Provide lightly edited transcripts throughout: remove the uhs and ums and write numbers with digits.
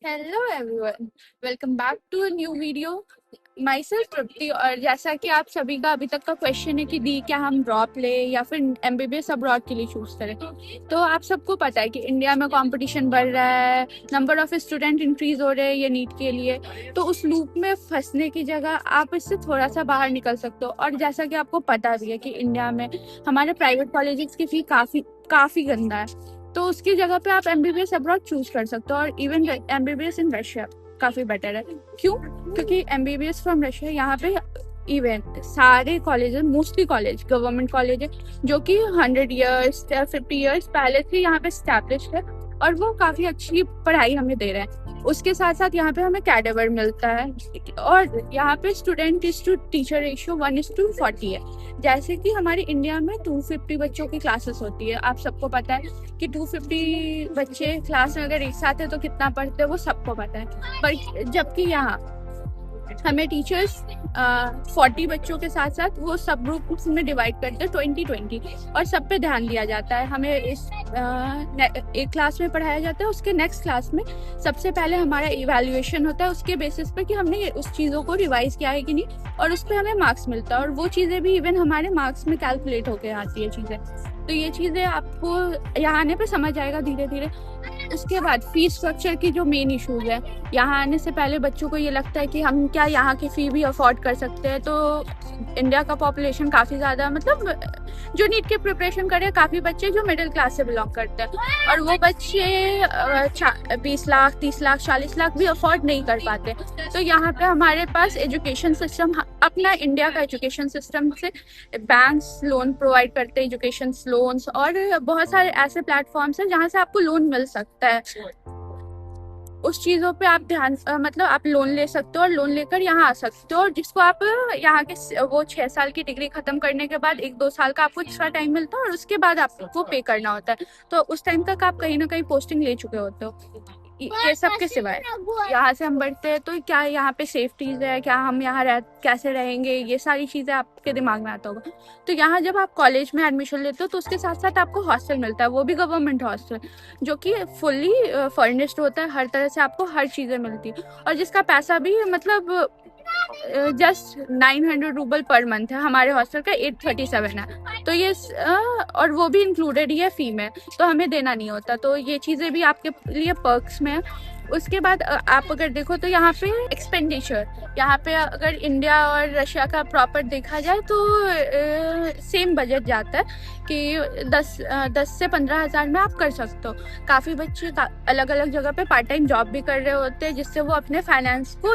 Hello everyone, welcome back to a new video. Myself Tripti. और जैसा कि आप सभी का अभी तक का क्वेश्चन है कि दी क्या हम ड्रॉप ले या फिर एमबीबीएस अब्रॉड के लिए चूज करें, तो आप सबको पता है कि इंडिया में कंपटीशन बढ़ रहा है, नंबर ऑफ स्टूडेंट इंक्रीज हो रहे हैं ये नीट के लिए। तो उस लूप में फंसने की जगह आप इससे थोड़ा सा बाहर निकल सकते हो। और जैसा कि आपको पता भी है कि इंडिया में हमारे प्राइवेट कॉलेजेस की फी काफ़ी गंदा है, तो उसकी जगह पे आप एमबीबीएस अब्रॉड चूज कर सकते हो। और इवन एमबीबीएस इन रशिया काफ़ी बेटर है। क्यों? क्योंकि एमबीबीएस फ्रॉम रशिया यहाँ पे इवन सारे college, mostly college government college है जो कि 100 ईयर्स या 50 ईयर्स पहले से यहाँ पे स्टैब्लिश्ड है, और वो काफ़ी अच्छी पढ़ाई हमें दे रहे हैं। उसके साथ साथ यहाँ पे हमें कैडेवर मिलता है, और यहाँ पे student is to teacher ratio 1:40 है। जैसे कि हमारे इंडिया में 250 बच्चों की क्लासेस होती है। आप सबको पता है कि 250 बच्चे क्लास में अगर एक साथ है तो कितना पढ़ते हैं वो सबको पता है। पर जबकि यहाँ हमें टीचर्स 40 बच्चों के साथ साथ वो सब ग्रुप्स में डिवाइड करते हैं 20-20, और सब पे ध्यान दिया जाता है। हमें एक क्लास में पढ़ाया जाता है, उसके नेक्स्ट क्लास में सबसे पहले हमारा इवैल्यूएशन होता है उसके बेसिस पे कि हमने उस चीज़ों को रिवाइज किया है कि नहीं, और उस पर हमें मार्क्स मिलता है। और वो चीज़ें भी इवन हमारे मार्क्स में कैलकुलेट होकर आती है चीज़ें। तो ये चीज़ें आपको यहाँ आने पे समझ आएगा धीरे धीरे। उसके बाद फीस स्ट्रक्चर की जो मेन इश्यूज है, यहाँ आने से पहले बच्चों को ये लगता है कि हम क्या यहाँ की फ़ी भी अफोर्ड कर सकते हैं। तो इंडिया का पॉपुलेशन काफ़ी ज़्यादा, मतलब जो नीट की प्रिपरेशन कर रहे हैं काफ़ी बच्चे जो मिडिल क्लास से बिलोंग करते हैं, और वो बच्चे 20 लाख 30 लाख 40 लाख भी अफोर्ड नहीं कर पाते। तो यहाँ पे हमारे पास एजुकेशन सिस्टम, अपना इंडिया का एजुकेशन सिस्टम से बैंक्स लोन प्रोवाइड करते हैं, एजुकेशन लोन्स, और बहुत सारे ऐसे प्लेटफॉर्म्स हैं जहाँ से आपको लोन मिल सकता है। उस चीज़ों पे आप ध्यान, मतलब आप लोन ले सकते हो और लोन लेकर यहाँ आ सकते हो, और जिसको आप यहाँ के वो 6 साल की डिग्री खत्म करने के बाद 1-2 साल का आपको एक्स्ट्रा टाइम मिलता है, और उसके बाद आपको पे करना होता है। तो उस टाइम तक आप कहीं ना कहीं पोस्टिंग ले चुके होते हो। ये सब के सिवाय यहाँ से हम बढ़ते हैं तो क्या यहाँ पे सेफ्टीज है, क्या हम यहाँ कैसे रहेंगे, ये सारी चीज़ें आपके दिमाग में आता होगा। तो यहाँ जब आप कॉलेज में एडमिशन लेते हो तो उसके साथ साथ आपको हॉस्टल मिलता है, वो भी गवर्नमेंट हॉस्टल, जो कि फुल्ली फर्निश्ड होता है। हर तरह से आपको हर चीज़ें मिलती है, और जिसका पैसा भी मतलब जस्ट 900 रूबल पर मंथ है। हमारे हॉस्टल का 837 है। तो ये और वो भी इंक्लूडेड ही है फी में, तो हमें देना नहीं होता। तो ये चीज़ें भी आपके लिए पर्क्स में है। उसके बाद आप अगर देखो तो यहाँ पे एक्सपेंडिचर, यहाँ पे अगर इंडिया और रशिया का प्रॉपर देखा जाए तो सेम बजट जाता है कि 10 से 15 हज़ार में आप कर सकते हो। काफ़ी बच्चे अलग अलग जगह पे पार्ट टाइम जॉब भी कर रहे होते हैं, जिससे वो अपने फाइनेंस को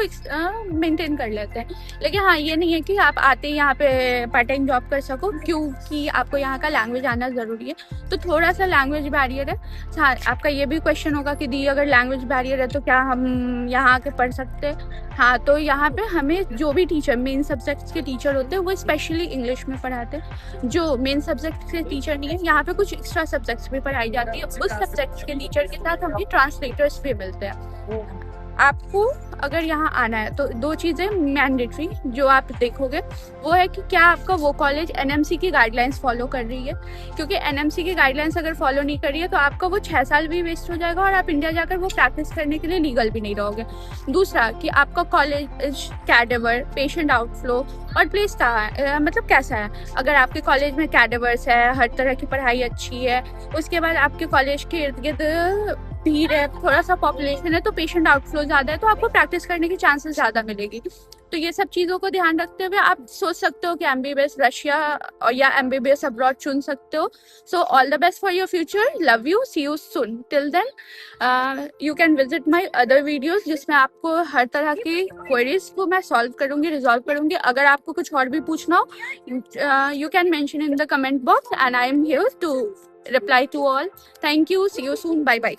मेंटेन कर लेते हैं। लेकिन हाँ, ये नहीं है कि आप आते ही यहाँ पे पार्ट टाइम जॉब कर सको, क्योंकि आपको यहाँ का लैंग्वेज आना ज़रूरी है। तो थोड़ा सा लैंग्वेज बैरियर है। हाँ, आपका ये भी क्वेश्चन होगा कि दी अगर लैंग्वेज बैरियर है तो क्या हम यहाँ आके पढ़ सकते हैं? हाँ, तो यहाँ पे हमें जो भी टीचर, मेन सब्जेक्ट्स के टीचर होते हैं वो स्पेशली इंग्लिश में पढ़ाते हैं। जो मेन सब्जेक्ट के टीचर नहीं है, यहाँ पे कुछ एक्स्ट्रा सब्जेक्ट्स भी पढ़ाई जाती है। उस सब्जेक्ट्स के टीचर के साथ हमें ट्रांसलेटर्स भी मिलते हैं। आपको अगर यहाँ आना है तो 2 चीज़ें मैंडेटरी जो आप देखोगे वो है कि क्या आपका वो कॉलेज एनएमसी की गाइडलाइंस फॉलो कर रही है, क्योंकि एनएमसी की गाइडलाइंस अगर फॉलो नहीं कर रही है तो आपका वो 6 साल भी वेस्ट हो जाएगा, और आप इंडिया जाकर वो प्रैक्टिस करने के लिए लीगल भी नहीं रहोगे। दूसरा कि आपका कॉलेज कैडेवर, पेशेंट आउटफ्लो और प्लेस कहाँ है, मतलब कैसा है। अगर आपके कॉलेज में कैडेवर्स है, हर तरह की पढ़ाई अच्छी है, उसके बाद आपके कॉलेज के इर्द गिर्द भीड़ है, थोड़ा सा पॉपुलेशन है, तो पेशेंट आउटफ्लो ज़्यादा है, तो आपको प्रैक्टिस करने की चांसेस ज़्यादा मिलेगी। तो ये सब चीज़ों को ध्यान रखते हुए आप सोच सकते हो कि एमबीबीएस रशिया या एमबीबीएस अब्रॉड चुन सकते हो। So all the best for your future, love you, see you soon. Till then you can visit my other videos, जिसमें आपको हर तरह की क्वेरीज को मैं सॉल्व करूँगी, रिजॉल्व करूँगी। अगर आपको कुछ और भी पूछना हो, you can mention in the comment box and I am here to reply to all. Thank you. See you soon. Bye bye.